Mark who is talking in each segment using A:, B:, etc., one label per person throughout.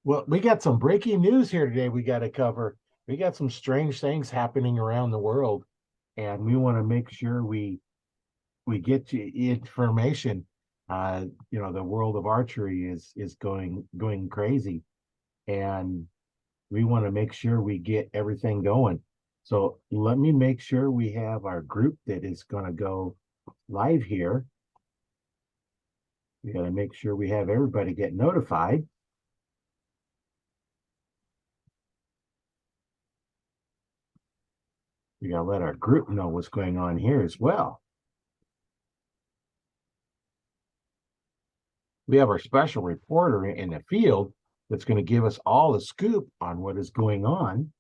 A: Well, we got some breaking news here today we got to cover. We got some strange things happening around the world, and we want to make sure we get you information. The world of archery is going crazy, and we want to make sure we get everything going. So let me make sure we have our group that is going to go live here. We got to make sure we have everybody get notified. We got to let our group know what's going on here as well. We have our special reporter in the field that's going to give us all the scoop on what is going on.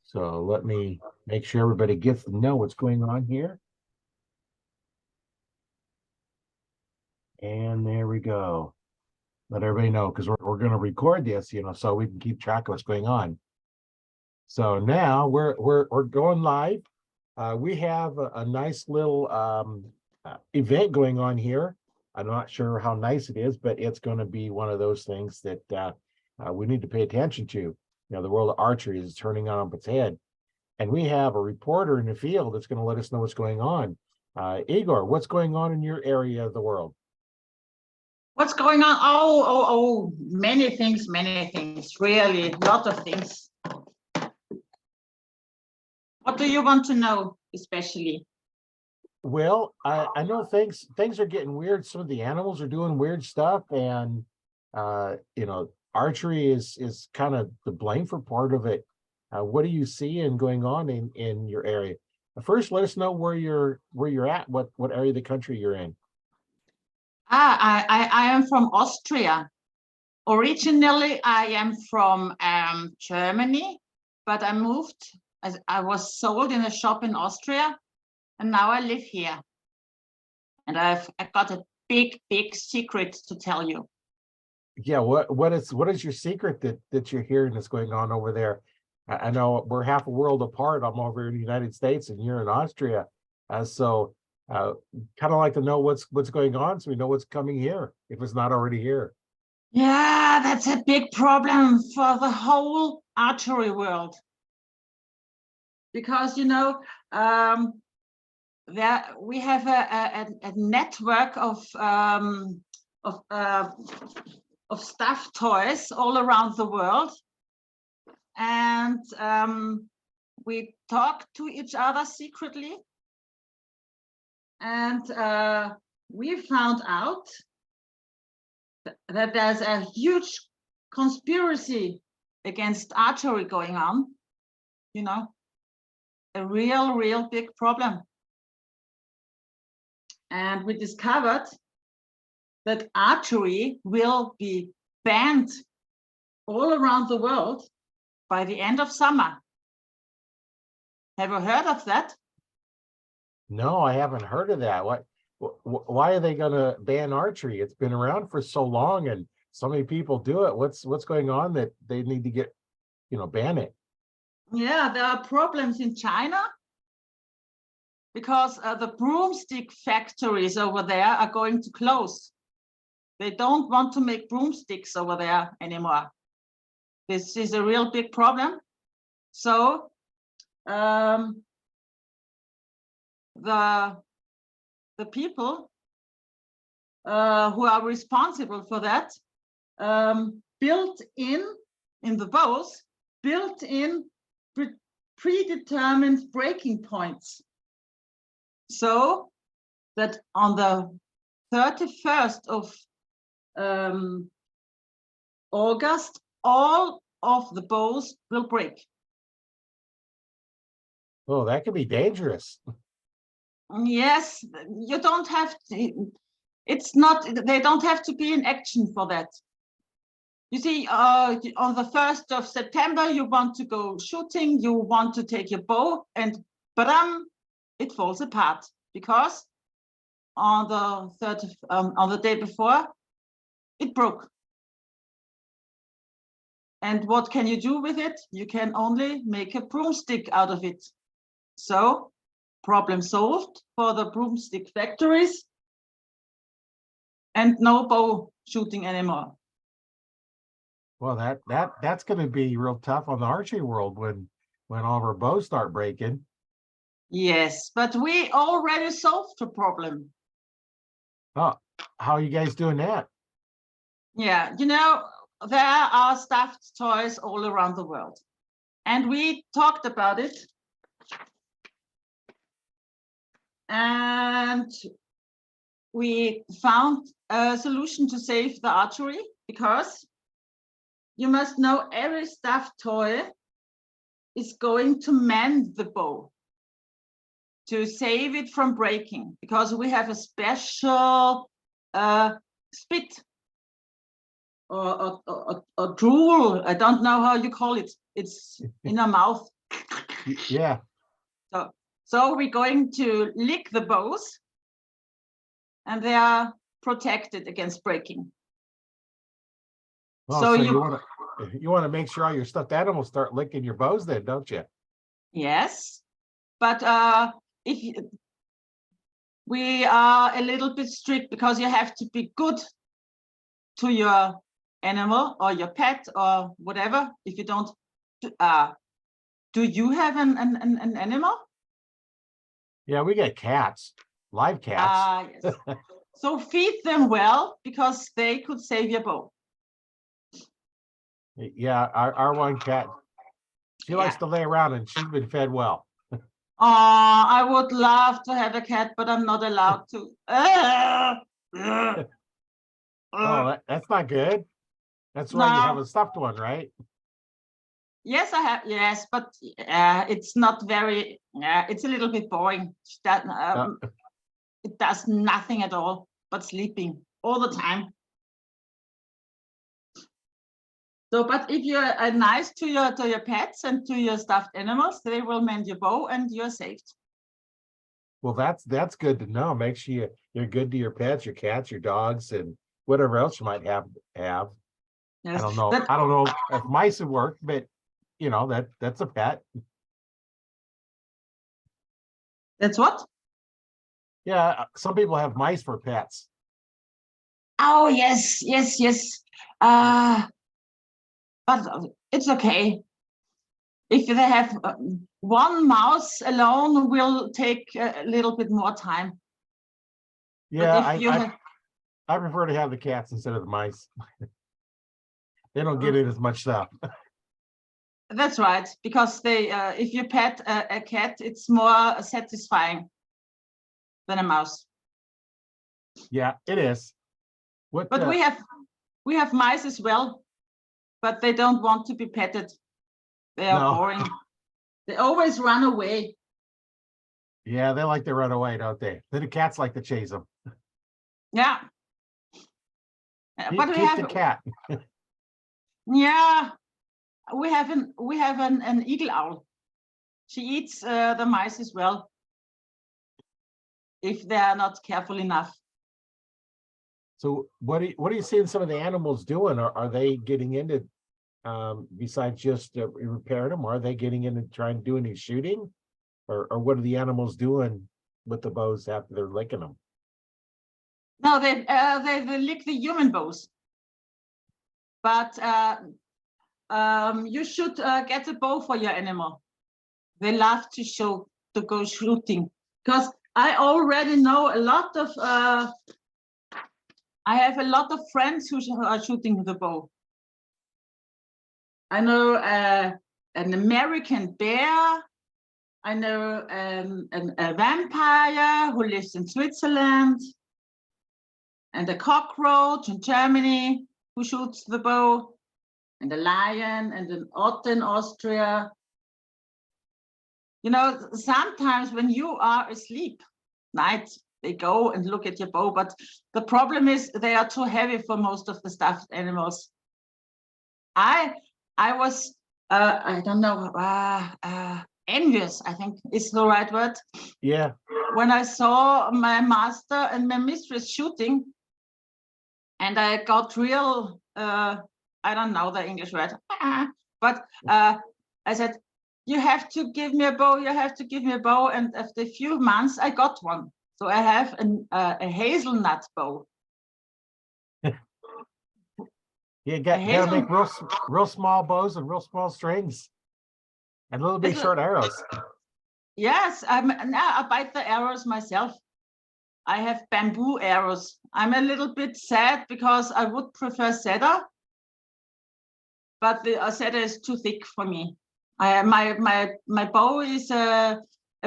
A: So let me make sure everybody gets to know what's going on here. And there we go. Let everybody know, because we're going to record this, so we can keep track of what's going on. So now we're going live. We have a nice little event going on here. I'm not sure how nice it is, but it's going to be one of those things that we need to pay attention to. The world of archery is turning on its head, and we have a reporter in the field that's going to let us know what's going on. Igor, what's going on in your area of the world?
B: What's going on? Oh, many things, really, a lot of things. What do you want to know, especially?
A: Well, I know things are getting weird. Some of the animals are doing weird stuff, and archery is kind of the blame for part of it. What do you see and going on in your area? First, let us know where you're at, what area of the country you're in.
B: I am from Austria. Originally, I am from Germany, but I moved. I was sold in a shop in Austria, and now I live here. And I've got a big secret to tell you.
A: Yeah, what is your secret that you're hearing that's going on over there? I know we're half a world apart. I'm over in the United States, and you're in Austria. So kind of like to know what's going on, so we know what's coming here if it's not already here.
B: Yeah, that's a big problem for the whole archery world, because that we have a network of stuffed toys all around the world, and we talk to each other secretly. And we found out that there's a huge conspiracy against archery going on, a real big problem. And we discovered that archery will be banned all around the world by the end of summer. Have you heard of that?
A: No, I haven't heard of that. Why are they going to ban archery? It's been around for so long, and so many people do it. What's going on that they need to get, ban it?
B: Yeah, there are problems in China because the broomstick factories over there are going to close. They don't want to make broomsticks over there anymore. This is a real big problem. So the people who are responsible for that built in the bows, built in predetermined breaking points, so that on the 31st of August, all of the bows will break.
A: Oh, that could be dangerous.
B: Yes, you don't have to, they don't have to be in action for that. You see, on the 1st of September, you want to go shooting, you want to take your bow, and bam, it falls apart, because on the day before, it broke. And what can you do with it? You can only make a broomstick out of it. So, problem solved for the broomstick factories, and no bow shooting anymore.
A: Well, that's going to be real tough on the archery world when all of our bows start breaking.
B: Yes, but we already solved the problem.
A: Oh, how are you guys doing that?
B: Yeah, you know, there are stuffed toys all around the world. And we talked about it. And we found a solution to save the archery, because you must know every stuffed toy is going to mend the bow to save it from breaking, because we have a special spit or drool. I don't know how you call it. It's in our mouth.
A: Yeah.
B: So we're going to lick the bows, and they are protected against breaking.
A: Well, so you want to make sure all your stuffed animals start licking your bows then, don't you?
B: Yes, but we are a little bit strict, because you have to be good to your animal or your pet or whatever. If you don't, do you have an animal?
A: Yeah, we got cats, live cats.
B: Yes. So feed them well, because they could save your bow.
A: Yeah, our one cat, she likes to lay around, and she's been fed well.
B: I would love to have a cat, but I'm not allowed to.
A: Oh, that's not good. That's why you have
B: No.
A: a stuffed one, right?
B: Yes, I have. Yes, but it's not very. It's a little bit boring. It does nothing at all but sleeping all the time. So, but if you're nice to your pets and to your stuffed animals, they will mend your bow, and you're saved.
A: Well, that's good to know. Make sure you're good to your pets, your cats, your dogs, and whatever else you might have.
B: Yes,
A: I don't know. I don't know if mice would work, but you know, that's a pet.
B: That's what?
A: Yeah, some people have mice for pets.
B: Oh, yes. But it's okay. If they have one mouse alone, will take a little bit more time.
A: Yeah,
B: But if you have,
A: I prefer to have the cats instead of the mice. They don't get in as much stuff.
B: that's right, because they, if you pet a cat, it's more satisfying than a mouse.
A: Yeah, it is.
B: But we have mice as well, but they don't want to be petted. They are boring. They always run away.
A: Yeah, they like to run away, don't they? Then the cats like to chase them.
B: Yeah. But we
A: Keep
B: have
A: the cat.
B: Yeah, we have an eagle owl. She eats the mice as well, if they are not careful enough.
A: So what are you seeing some of the animals doing? Are they getting into besides just repairing them? Are they getting into trying to do any shooting, or what are the animals doing with the bows after they're licking them?
B: No, they lick the human bows. But you should get a bow for your animal. They love to go shooting, because I already know a lot of. I have a lot of friends who are shooting the bow. I know an American bear. I know a vampire who lives in Switzerland, and a cockroach in Germany who shoots the bow, and a lion, and an otter in Austria. You know, sometimes when you are asleep night, they go and look at your bow, but the problem is they are too heavy for most of the stuffed animals. I was, I don't know, envious, I think is the right word.
A: Yeah.
B: When I saw my master and my mistress shooting, and I got real, I don't know the English word, but I said, you have to give me a bow, you have to give me a bow. And after a few months, I got one. So I have a hazelnut bow.
A: You gotta make real small bows and real small strings and little bit short arrows.
B: Yes, now I bite the arrows myself. I have bamboo arrows. I'm a little bit sad because I would prefer cedar, but the cedar is too thick for me. My bow is a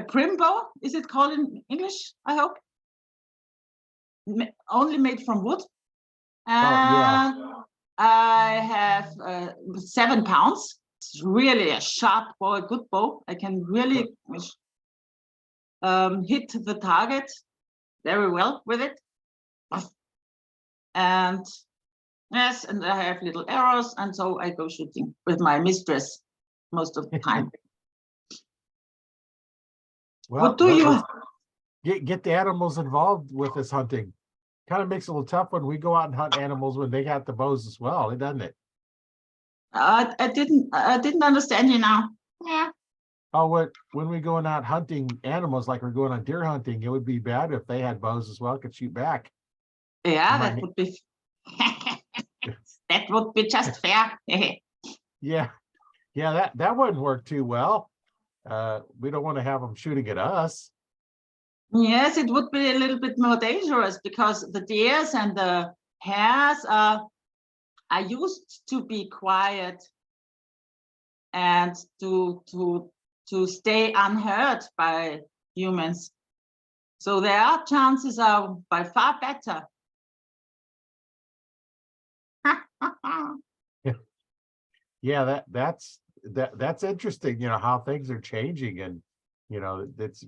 B: prim bow. Is it called in English? I hope. Only made from wood. And I have 7 pounds. It's really a sharp bow, a good bow. I can really hit the target very well with it. And yes, and I have little arrows, and so I go shooting with my mistress most of the time.
A: Well,
B: what do you
A: get the animals involved with this hunting? Kind of makes it a little tough when we go out and hunt animals when they got the bows as well, doesn't it?
B: I didn't understand you now. Yeah.
A: Oh, when we going out hunting animals, like we're going on deer hunting, it would be bad if they had bows as well, could shoot back.
B: Yeah, that would be that would be just fair.
A: Yeah, that wouldn't work too well. We don't want to have them shooting at us.
B: Yes, it would be a little bit more dangerous because the deers and the hares are used to be quiet and to stay unheard by humans. So their chances are by far better.
A: Yeah, that's interesting, how things are changing, and that's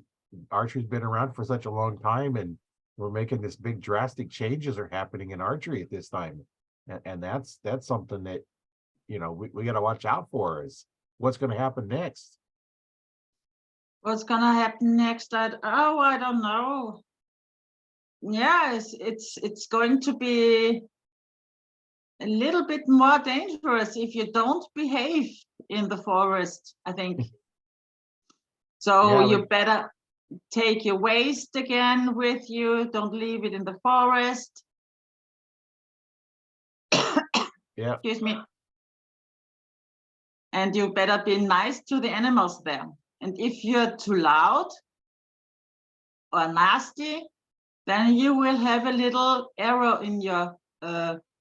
A: archery's been around for such a long time, and we're making this big drastic changes are happening in archery at this time. And that's something that we got to watch out for, is what's going to happen next.
B: What's gonna happen next? I don't know. Yeah, it's going to be a little bit more dangerous if you don't behave in the forest, I think. So you better take your waist again with you. Don't leave it in the forest.
A: Yeah.
B: Excuse me. And you better be nice to the animals there. And if you're too loud or nasty, then you will have a little arrow in your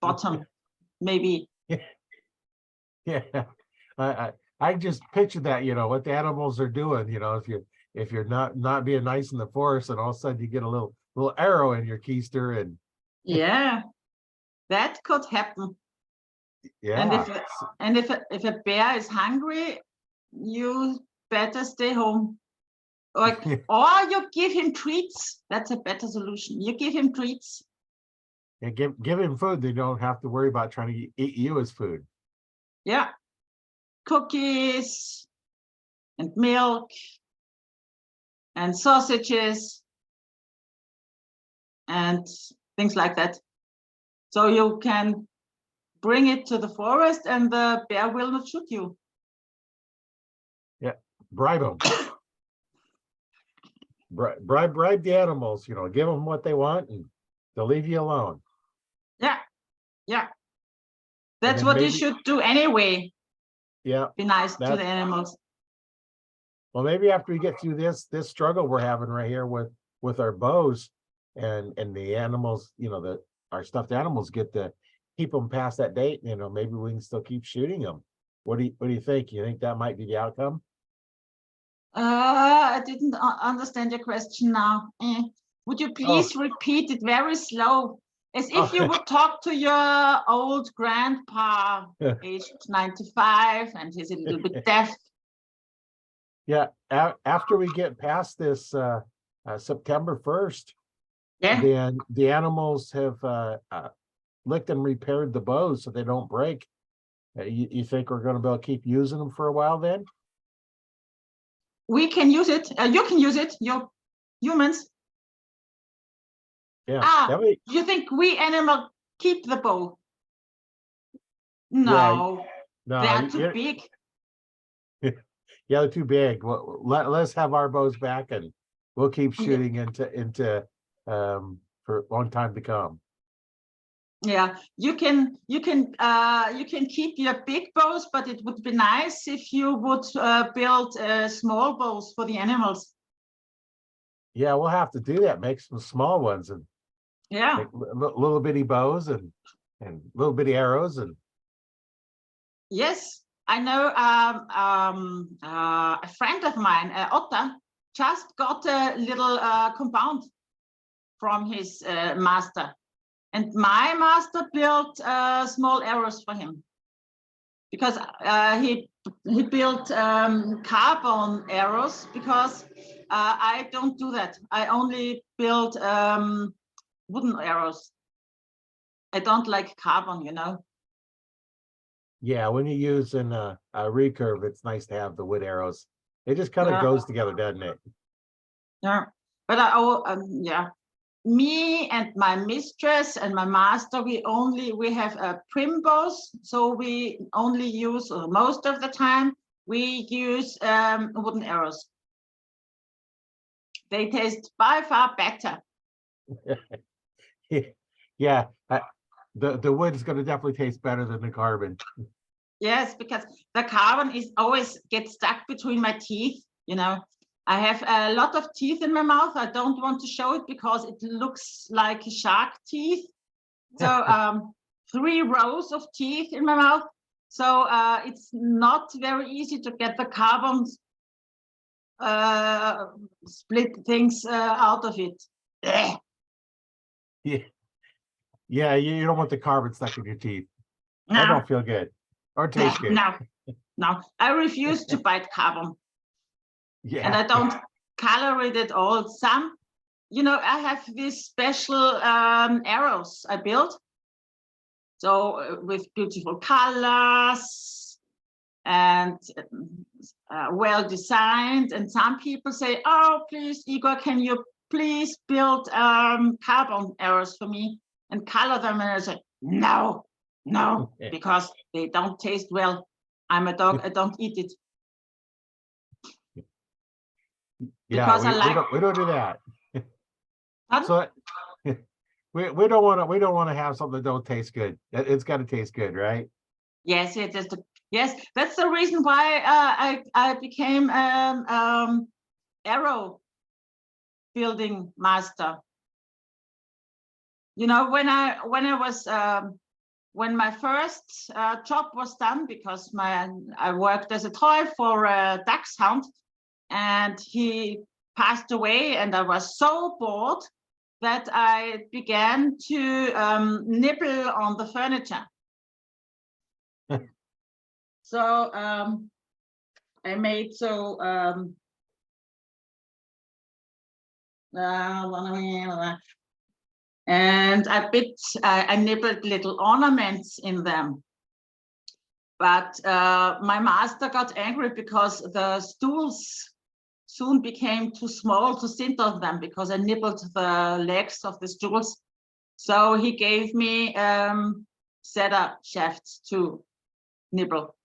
B: bottom, maybe.
A: Yeah. I just picture that, what the animals are doing, if you're not being nice in the forest, and all of a sudden you get a little arrow in your keister, and
B: yeah, that could happen.
A: Yeah.
B: And if a bear is hungry, you better stay home. Or you give him treats. That's a better solution. You give him treats.
A: And give him food. They don't have to worry about trying to eat you as food.
B: Yeah. Cookies and milk and sausages and things like that. So you can bring it to the forest and the bear will not shoot you.
A: Yeah, bribe them. bribe the animals, give them what they want and they'll leave you alone.
B: Yeah. That's what you should do anyway.
A: Yeah.
B: Be nice to the animals.
A: Well, maybe after we get through this struggle we're having right here with our bows and the animals, our stuffed animals, get to keep them past that date, maybe we can still keep shooting them. What do you think? You think that might be the outcome?
B: I didn't understand your question now. Would you please repeat it very slow, as if you would talk to your old grandpa, aged 95, and he's a little bit deaf?
A: Yeah, after we get past this September 1st, then the animals have licked and repaired the bows so they don't break. You think we're going to be able to keep using them for a while then?
B: We can use it. You can use it. You humans.
A: Yeah.
B: You think we animal keep the bow? No,
A: no,
B: they are too big.
A: Yeah, they're too big. Well, let's have our bows back, and we'll keep shooting into for a long time to come.
B: Yeah, you can keep your big bows, but it would be nice if you would build small bows for the animals.
A: Yeah, we'll have to do that. Make some small ones and
B: Yeah.
A: make little bitty bows and little bitty arrows and.
B: Yes, I know a friend of mine, Otta, just got a little compound from his master. And my master built small arrows for him because he built carbon arrows because I don't do that. I only build wooden arrows. I don't like carbon, you know.
A: Yeah, when you're using a recurve, it's nice to have the wood arrows. It just kind of goes together, doesn't it?
B: Yeah, but yeah, me and my mistress and my master, we have prim bows, so we only use, or most of the time, we use wooden arrows. They taste by far better.
A: Yeah, the wood is going to definitely taste better than the carbon.
B: Yes, because the carbon is always gets stuck between my teeth, you know. I have a lot of teeth in my mouth. I don't want to show it because it looks like shark teeth. So 3 rows of teeth in my mouth. So it's not very easy to get the carbon split things out of it.
A: Yeah, yeah, you don't want the carbon stuck in your teeth.
B: No.
A: That don't feel good or taste good.
B: No, I refuse to bite carbon.
A: Yeah,
B: and I don't color it at all. Some, you know, I have these special arrows I built. So with beautiful colors and well designed. And some people say, oh, please, Igor, can you please build carbon arrows for me and color them? And I say, no, because they don't taste well. I'm a dog, I don't eat it.
A: Yeah,
B: Because I like.
A: we don't do that.
B: Pardon?
A: So we don't want to have something that don't taste good. It's got to taste good, right?
B: Yes, it is. Yes, that's the reason why I became arrow building master. You know, when my first job was done, because I worked as a toy for a dachshund, and he passed away, and I was so bored that I began to nibble on the furniture. So I made and I nibbled little ornaments in them. But my master got angry because the stools soon became too small to sit on them because I nibbled the legs of the stools. So he gave me cedar shafts to nibble.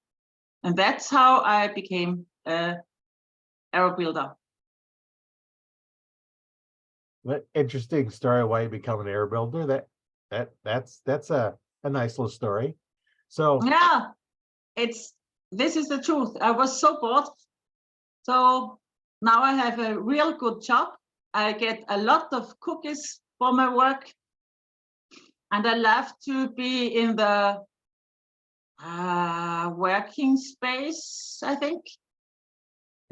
B: And that's how I became a arrow builder.
A: What interesting story why you become an arrow builder. That's a nice little story. So
B: yeah, this is the truth. I was so bored. So now I have a real good job. I get a lot of cookies for my work. And I love to be in the working space, I think.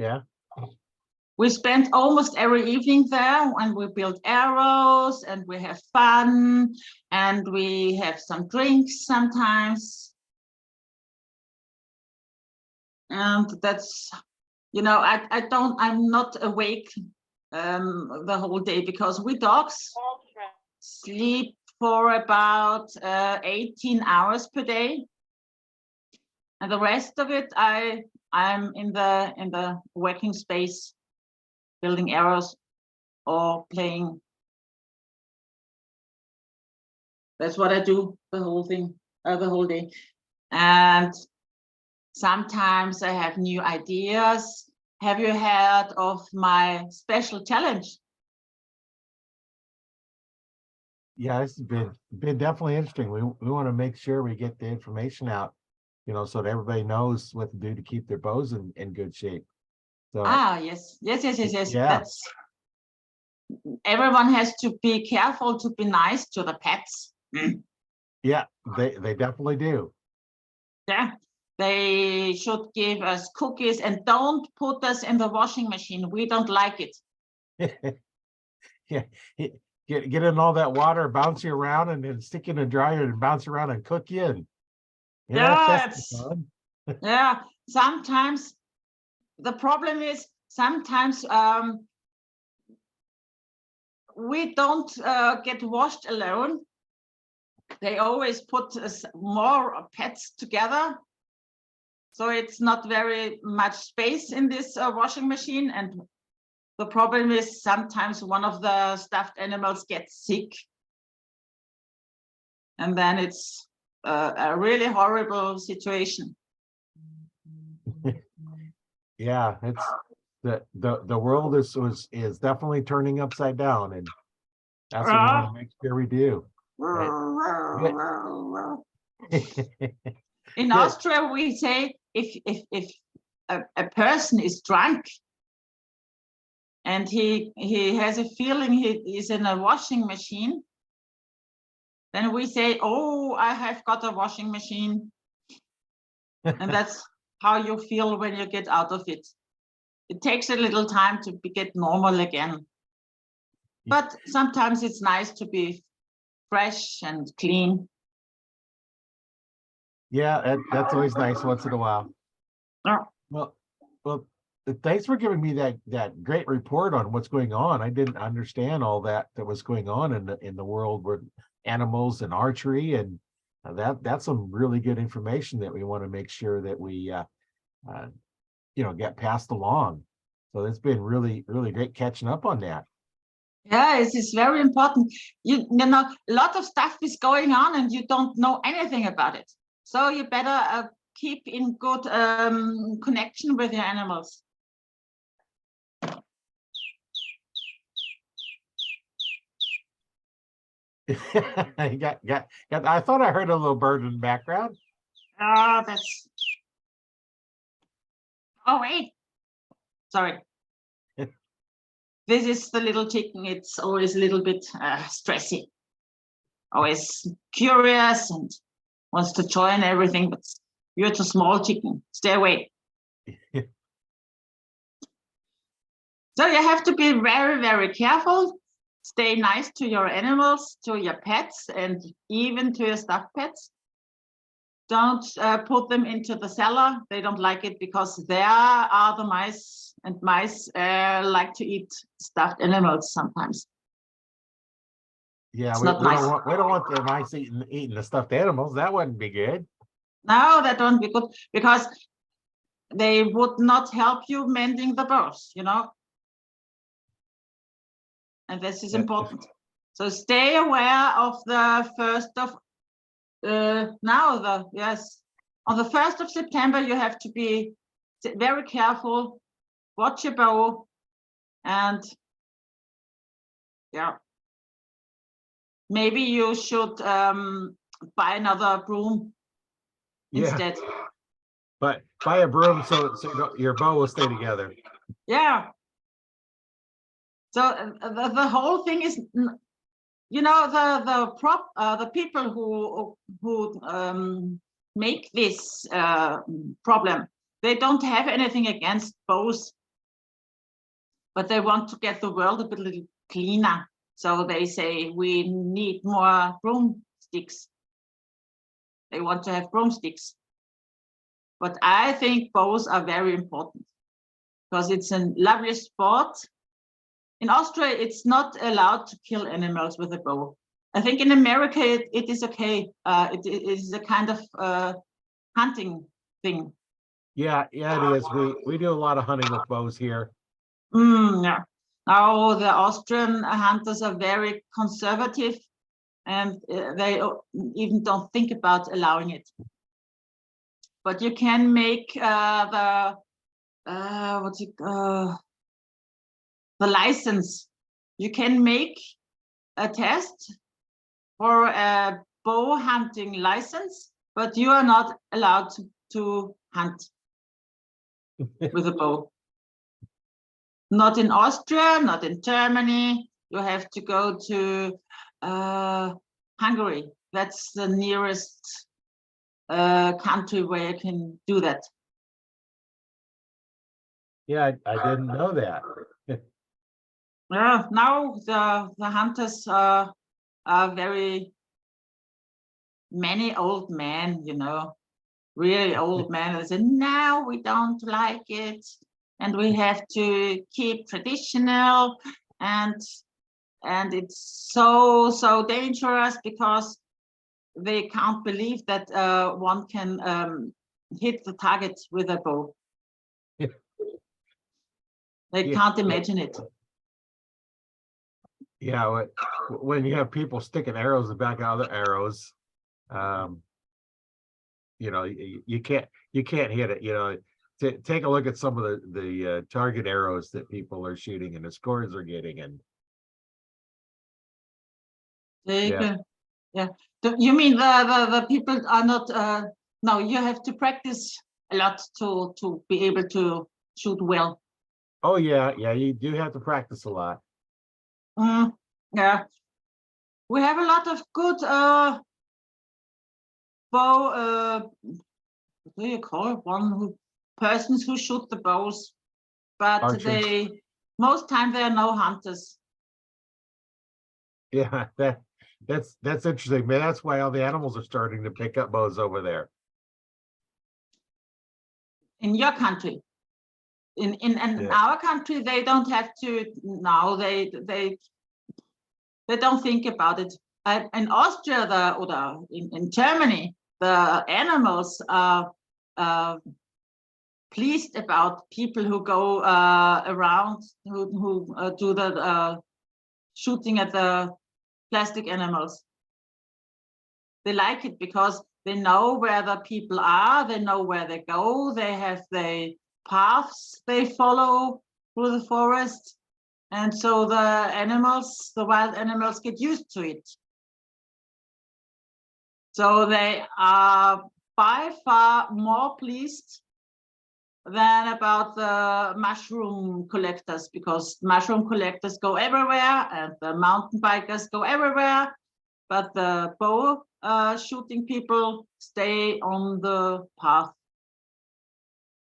A: yeah.
B: We spend almost every evening there and we build arrows and we have fun and we have some drinks sometimes. And that's, you know, I'm not awake the whole day because we dogs sleep for about 18 hours per day. And the rest of it, I'm in the working space, building arrows or playing. That's what I do the whole day. And Sometimes I have new ideas. Have you heard of my special challenge?
A: Yeah, it's been definitely interesting. We want to make sure we get the information out, so that everybody knows what to do to keep their bows in good shape. So
B: Yes.
A: yeah,
B: That's everyone has to be careful to be nice to the pets.
A: yeah, they definitely do.
B: Yeah. They should give us cookies and don't put us in the washing machine. We don't like it.
A: Yeah, get in all that water, bounce you around, and then stick you in the dryer and bounce around and cook you. And that's fun.
B: Yeah. Sometimes the problem is sometimes we don't get washed alone. They always put more pets together. So it's not very much space in this washing machine. And the problem is sometimes one of the stuffed animals gets sick. And then it's a really horrible situation.
A: Yeah, it's the world is definitely turning upside down, and that's what we want to make sure we do.
B: In
A: Good.
B: Austria, we say if a person is drunk and he has a feeling he is in a washing machine, then we say, oh, I have got a washing machine. And that's how you feel when you get out of it. It takes a little time to get normal again. But sometimes it's nice to be fresh and clean.
A: Yeah, that's always nice once in a while.
B: Yeah.
A: Well, thanks for giving me that great report on what's going on. I didn't understand all that was going on in the world with animals and archery, and that's some really good information that we want to make sure that we get passed along. So it's been really, really great catching up on that.
B: Yeah, it is very important. You know, a lot of stuff is going on and you don't know anything about it. So you better keep in good connection with your animals.
A: I thought I heard a little bird in the background.
B: Oh, that's. Oh, wait. Sorry. This is the little chicken. It's always a little bit stressy. Always curious and wants to join everything, but you're too small chicken. Stay away. So you have to be very, very careful. Stay nice to your animals, to your pets, and even to your stuffed pets. Don't put them into the cellar. They don't like it because there are the mice, and mice like to eat stuffed animals sometimes.
A: Yeah,
B: It's
A: we
B: not nice.
A: don't want the mice eating the stuffed animals. That wouldn't be good.
B: No, that won't be good because they would not help you mending the bows, you know. And this is important. So stay aware of the 1st of on the 1st of September, you have to be very careful, watch your bow, and yeah, maybe you should buy another broom instead.
A: But buy a broom so your bow will stay together.
B: Yeah. So the whole thing is, you know, the people who make this problem, they don't have anything against bows, but they want to get the world a little cleaner. So they say we need more broomsticks. They want to have broomsticks. But I think bows are very important because it's a lovely sport. In Austria, it's not allowed to kill animals with a bow. I think in America, it is okay. It is a kind of hunting thing.
A: Yeah, it is. We do a lot of hunting with bows here.
B: Yeah. Now the Austrian hunters are very conservative, and they even don't think about allowing it. but you can make the license. You can make a test for a bow hunting license, but you are not allowed to hunt with a bow. Not in Austria, not in Germany. You have to go to Hungary. That's the nearest country where you can do that.
A: Yeah, I didn't know that.
B: Now the hunters are very many old men, you know, really old men. They say, no, we don't like it, and we have to keep traditional, and it's so dangerous because they can't believe that one can hit the target with a bow. They can't imagine it.
A: Yeah, when you have people sticking arrows in the back of other arrows, you know, you can't hit it. You know, take a look at some of the target arrows that people are shooting and the scores are getting, and
B: Yeah. You mean the people are not? No, you have to practice a lot to be able to shoot well.
A: oh yeah, you do have to practice a lot.
B: Yeah, we have a lot of good bow. What do you call it? Persons who shoot the bows, but
A: Archers.
B: most time there are no hunters.
A: Yeah, that's interesting, man. That's why all the animals are starting to pick up bows over there.
B: In your country, in
A: Yeah.
B: our country, they don't have to now. They don't think about it. In Austria, or in Germany, the animals are pleased about people who go around who do the shooting at the plastic animals. They like it because they know where the people are, they know where they go, they have the paths they follow through the forest, and so the wild animals get used to it. So they are by far more pleased than about the mushroom collectors, because mushroom collectors go everywhere and the mountain bikers go everywhere, but the bow shooting people stay on the path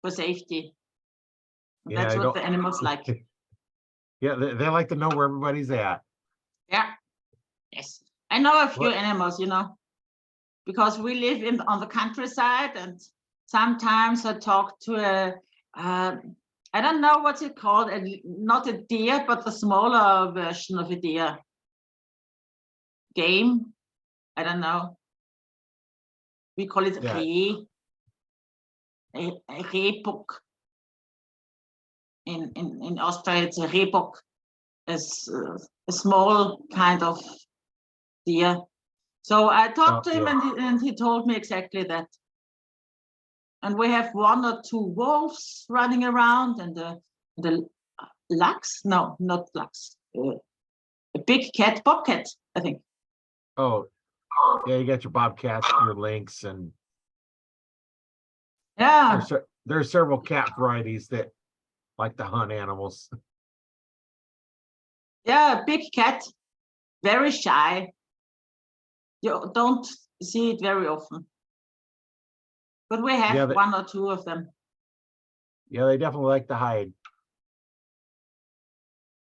B: for safety.
A: Yeah,
B: That's what the animals like.
A: Yeah, they like to know where everybody's at.
B: Yeah, yes. I know a few animals, you know, because we live on the countryside, and sometimes I talk to I don't know what's it called, not a deer, but the smaller version of a deer. Game, I don't know. We call it reh, a rehbock. In Austria, it's a rehbock, a small kind of deer. So I talked to him, and he told me exactly that. And we have 1 or 2 wolves running around, and the lynx, no, not lynx, a big cat, bobcat, I think.
A: Oh, yeah, you got your bobcats, your lynx, and
B: yeah,
A: there's several cat varieties that like to hunt animals.
B: Yeah, big cat, very shy. You don't see it very often. But we have 1 or 2 of them.
A: Yeah, they definitely like to hide.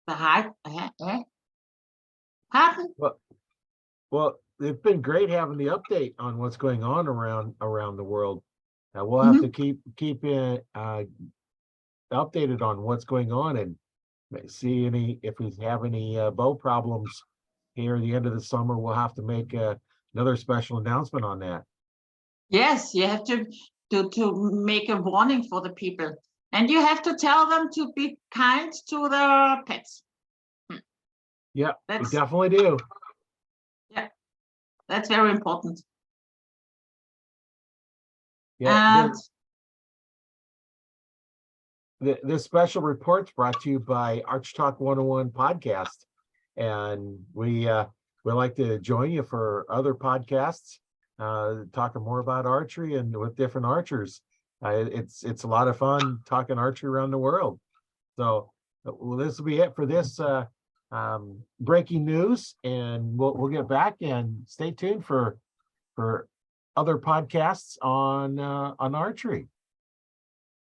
B: The hide? Pardon?
A: Well, it's been great having the update on what's going on around the world. We'll have to keep updated on what's going on, and see if we have any bow problems here at the end of the summer. We'll have to make another special announcement on that.
B: Yes, you have to make a warning for the people, and you have to tell them to be kind to their pets.
A: Yeah, we definitely do.
B: Yeah, that's very important.
A: Yeah.
B: And
A: This special report's brought to you by Arch Talk 101 podcast. And we like to join you for other podcasts, talking more about archery and with different archers. It's a lot of fun talking archery around the world. So well, this will be it for this breaking news, and we'll get back and stay tuned for other podcasts on archery.